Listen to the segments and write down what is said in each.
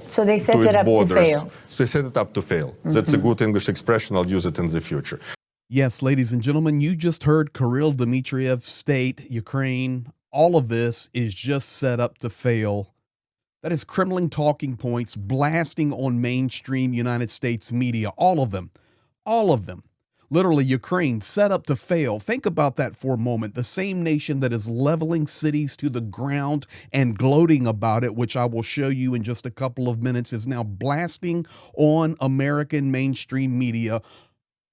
So they set to it its up to borders. fail. So they set it up to fail. That's a good English expression. I'll use it in the future. Yes, ladies and gentlemen, you just heard Kirill Dmitriev state Ukraine. All of this is just set up to fail. That is Kremlin talking points blasting on mainstream United States media. All of them. All of them. Literally, Ukraine set up to fail. Think about that for a moment. The same nation that is leveling cities to the ground and gloating about it, which I will show you in just a couple of minutes, is now blasting on American mainstream media,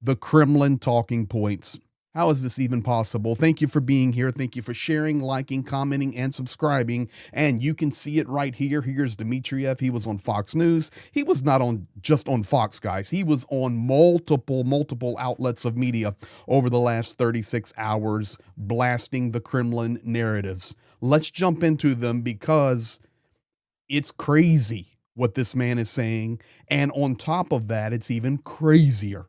the Kremlin talking points. How is this even possible? Thank you for being here. Thank you for sharing, liking, commenting, and subscribing. And you can see it right here. Here's Dmitriev. He was on Fox News. He was not just on Fox, guys. He was on multiple outlets of media over the last 36 hours, blasting the Kremlin narratives. Let's jump into them because it's crazy what this man is saying. And on top of that, it's even crazier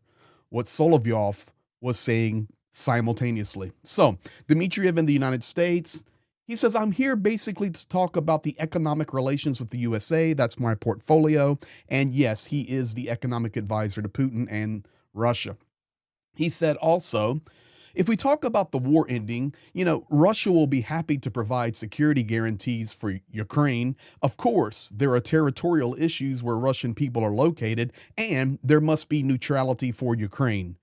what Solovyov was saying simultaneously. So Dmitriev in the United States, he says, I'm here basically to talk about the economic relations with the USA. That's my portfolio. And yes, he is the economic advisor to Putin and Russia. He said also, if we talk about the war ending, Russia will be happy to provide security guarantees for Ukraine. Of course, there are territorial issues where Russian people are located, and there must be neutrality for Ukraine.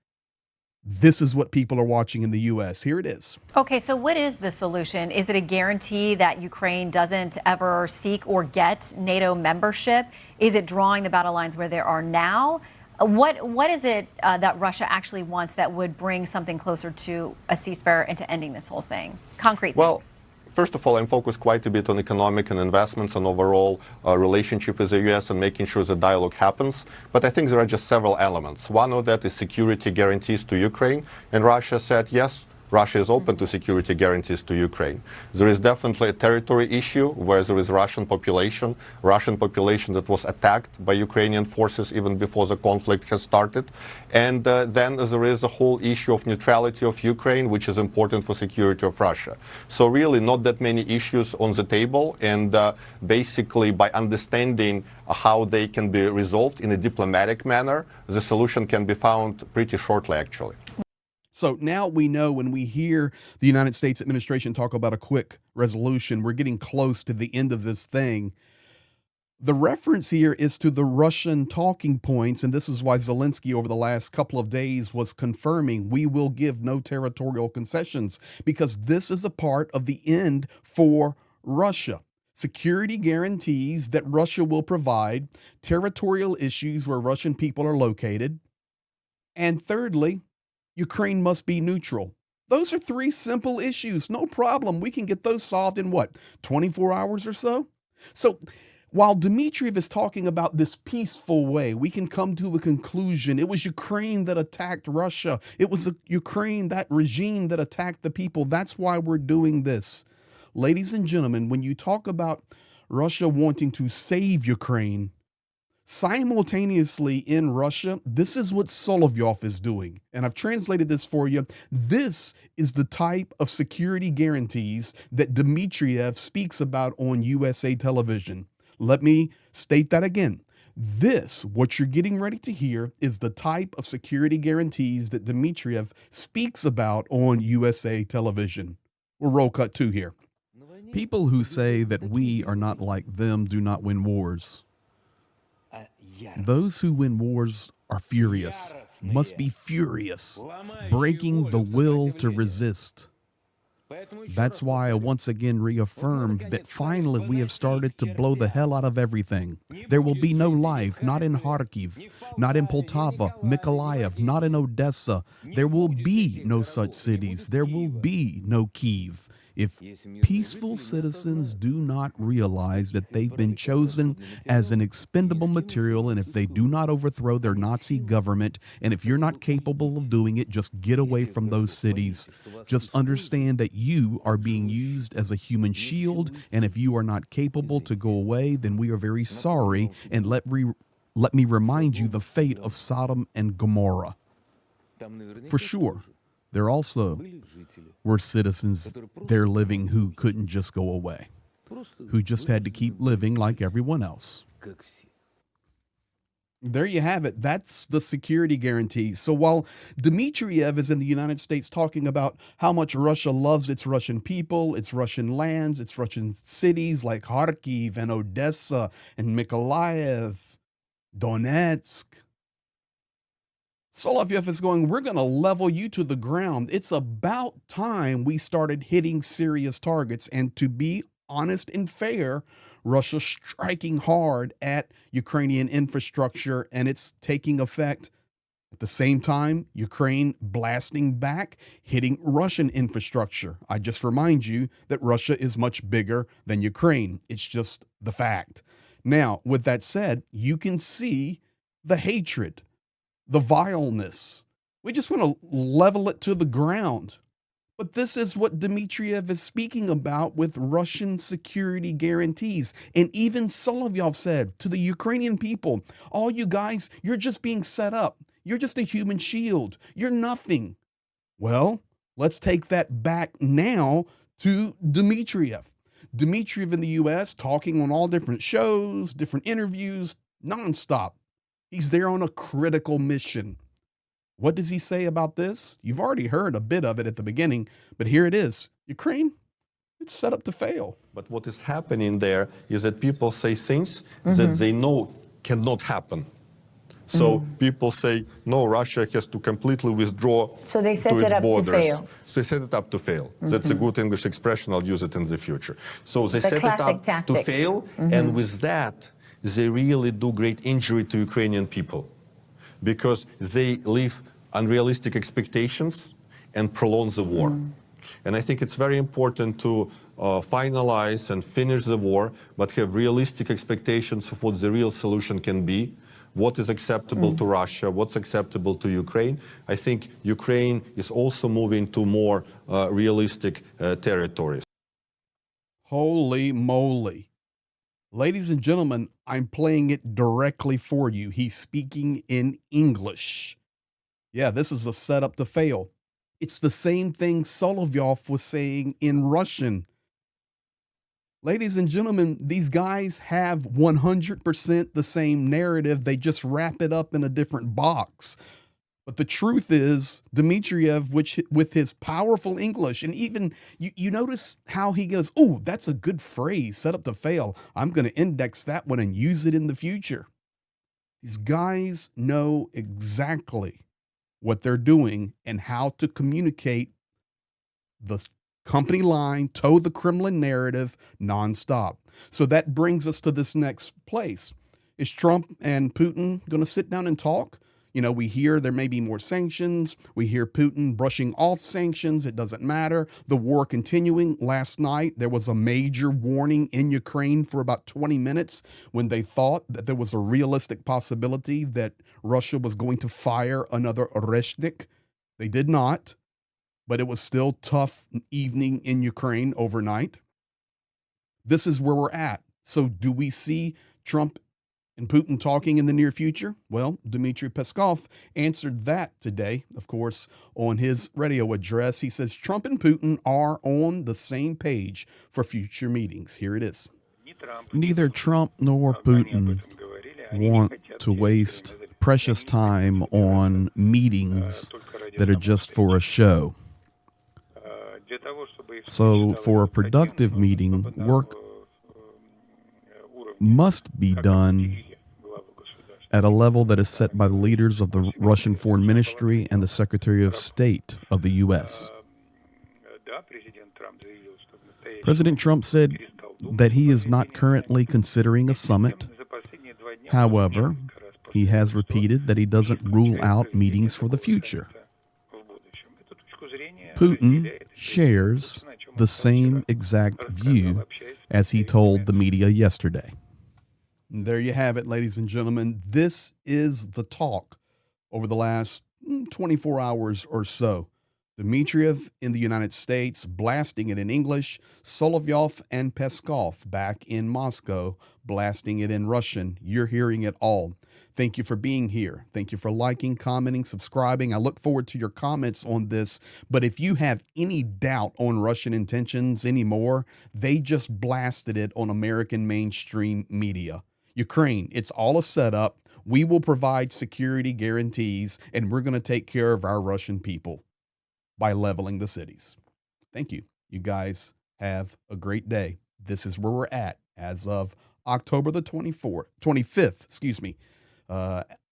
This is what people are watching in the U.S. Here it is. Okay, so what is the solution? Is it a guarantee that Ukraine doesn't ever seek or get NATO membership? Is it drawing the battle lines where there are now? What is it that Russia actually wants that would bring something closer to a ceasefire and to ending this whole thing? Concrete things. First of all, I'm focused quite a bit on economic and investments and overall relationship with the U.S. and making sure the dialogue happens. But I think there are just several elements. One of that is security guarantees to Ukraine. And Russia said, yes, Russia is open to security guarantees to Ukraine. There is definitely a territory issue where there is Russian population that was attacked by Ukrainian forces even before the conflict has started. And then there is a whole issue of neutrality of Ukraine, which is important for security of Russia. So really not that many issues on the table. And basically by understanding how they can be resolved in a diplomatic manner, the solution can be found pretty shortly, actually. So now we know when we hear the United States administration talk about a quick resolution, we're getting close to the end of this thing. The reference here is to the Russian talking points, and this is why Zelensky over the last couple of days was confirming we will give no territorial concessions, because this is a part of the end for Russia. Security guarantees that Russia will provide, territorial issues where Russian people are located, and thirdly, Ukraine must be neutral. Those are three simple issues. No problem. We can get those solved in 24 hours or so? So while Dmitriev is talking about this peaceful way, we can come to a conclusion. It was Ukraine that attacked Russia. It was Ukraine, that regime that attacked the people. That's why we're doing this. Ladies and gentlemen, when you talk about Russia wanting to save Ukraine, simultaneously in Russia, this is what Solovyov is doing. And I've translated this for you. This is the type of security guarantees that Dmitriev speaks about on USA television. Let me state that again. This, what you're getting ready to hear, is the type of security guarantees that Dmitriev speaks about on USA television. We'll roll cut 2 here. People who say that we are not like them do not win wars. Those who win wars are furious, must be furious, breaking the will to resist. That's why I once again reaffirmed that finally we have started to blow the hell out of everything. There will be no life, not in Kharkiv, not in Poltava, Mykolaiv, not in Odessa. There will be no such cities. There will be no Kyiv. If peaceful citizens do not realize that they've been chosen as an expendable material, and if they do not overthrow their Nazi government, and if you're not capable of doing it, just get away from those cities. Just understand that you are being used as a human shield, and if you are not capable to go away, then we are very sorry, and let me remind you the fate of Sodom and Gomorrah. For sure, there also were citizens there living who couldn't just go away, who just had to keep living like everyone else. There you have it. That's the security guarantee. So while Dmitriev is in the United States talking about how much Russia loves its Russian people, its Russian lands, its Russian cities like Kharkiv and Odessa and Mykolaiv, Donetsk, Solovyev is going, we're going to level you to the ground. It's about time we started hitting serious targets. And to be honest and fair, Russia striking hard at Ukrainian infrastructure, and it's taking effect. At the same time, Ukraine blasting back, hitting Russian infrastructure. I just remind you that Russia is much bigger than Ukraine. It's just the fact. Now, with that said, you can see the hatred, the vileness. We just want to level it to the ground. But this is what Dmitriev is speaking about with Russian security guarantees. And even Solovyov said to the Ukrainian people, all you guys, you're just being set up. You're just a human shield. You're nothing. Well, let's take that back now to Dmitriev. Dmitriev in the U.S. talking on all different shows, different interviews, nonstop. He's there on a critical mission. What does he say about this? You've already heard a bit of it at the beginning, but here it is. Ukraine, it's set up to fail. But what is happening there is that people say things that they know cannot happen. So people say, no, Russia has to completely withdraw So they set to it its up to borders. fail. So they set it up to fail. That's a good English expression. I'll use it in the future. So they The set it classic up to tactic. fail, and with that, they really do great injury to Ukrainian people because they live unrealistic expectations and prolong the war. And I think it's very important to finalize and finish the war, but have realistic expectations of what the real solution can be, what is acceptable to Russia, what's acceptable to Ukraine. I think Ukraine is also moving to more realistic territories. Holy moly. Ladies and gentlemen, I'm playing it directly for you. He's speaking in English. Yeah, this is a setup to fail. It's the same thing Solovyov was saying in Russian. Ladies and gentlemen, these guys have 100% the same narrative. They just wrap it up in a different box. But the truth is, Dmitriev, which with his powerful English, and even you notice how he goes, oh, that's a good phrase, set up to fail. I'm going to index that one and use it in the future. These guys know exactly what they're doing and how to communicate the company line, toe the Kremlin narrative nonstop. So that brings us to this next place. Is Trump and Putin going to sit down and talk? You know, we hear there may be more sanctions. We hear Putin brushing off sanctions. It doesn't matter. The war continuing. Last night, there was a major warning in Ukraine for about 20 minutes when they thought that there was a realistic possibility that Russia was going to fire another Oreshnik. They did not, but it was still tough evening in Ukraine overnight. This is where we're at. So do we see Trump and Putin talking in the near future? Well, Dmitry Peskov answered that today, of course, on his radio address. He says Trump and Putin are on the same page for future meetings. Here it is. Neither Trump nor Putin want to waste precious time on meetings that are just for a show. So for a productive meeting, work must be done at a level that is set by the leaders of the Russian Foreign Ministry and the Secretary of State of the U.S. President Trump said that he is not currently considering a summit. However, he has repeated that he doesn't rule out meetings for the future. Putin shares the same exact view as he told the media yesterday. There you have it, ladies and gentlemen. This is the talk over the last 24 hours or so. Dmitriev in the United States blasting it in English, Solovyov and Peskov back in Moscow blasting it in Russian. You're hearing it all. Thank you for being here. Thank you for liking, commenting, subscribing. I look forward to your comments on this. But if you have any doubt on Russian intentions anymore, they just blasted it on American mainstream media. Ukraine, it's all a setup. We will provide security guarantees, and we're going to take care of our Russian people by leveling the cities. Thank you. You guys have a great day. This is where we're at as of October the 25th,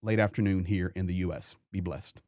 late afternoon here in the U.S. Be blessed.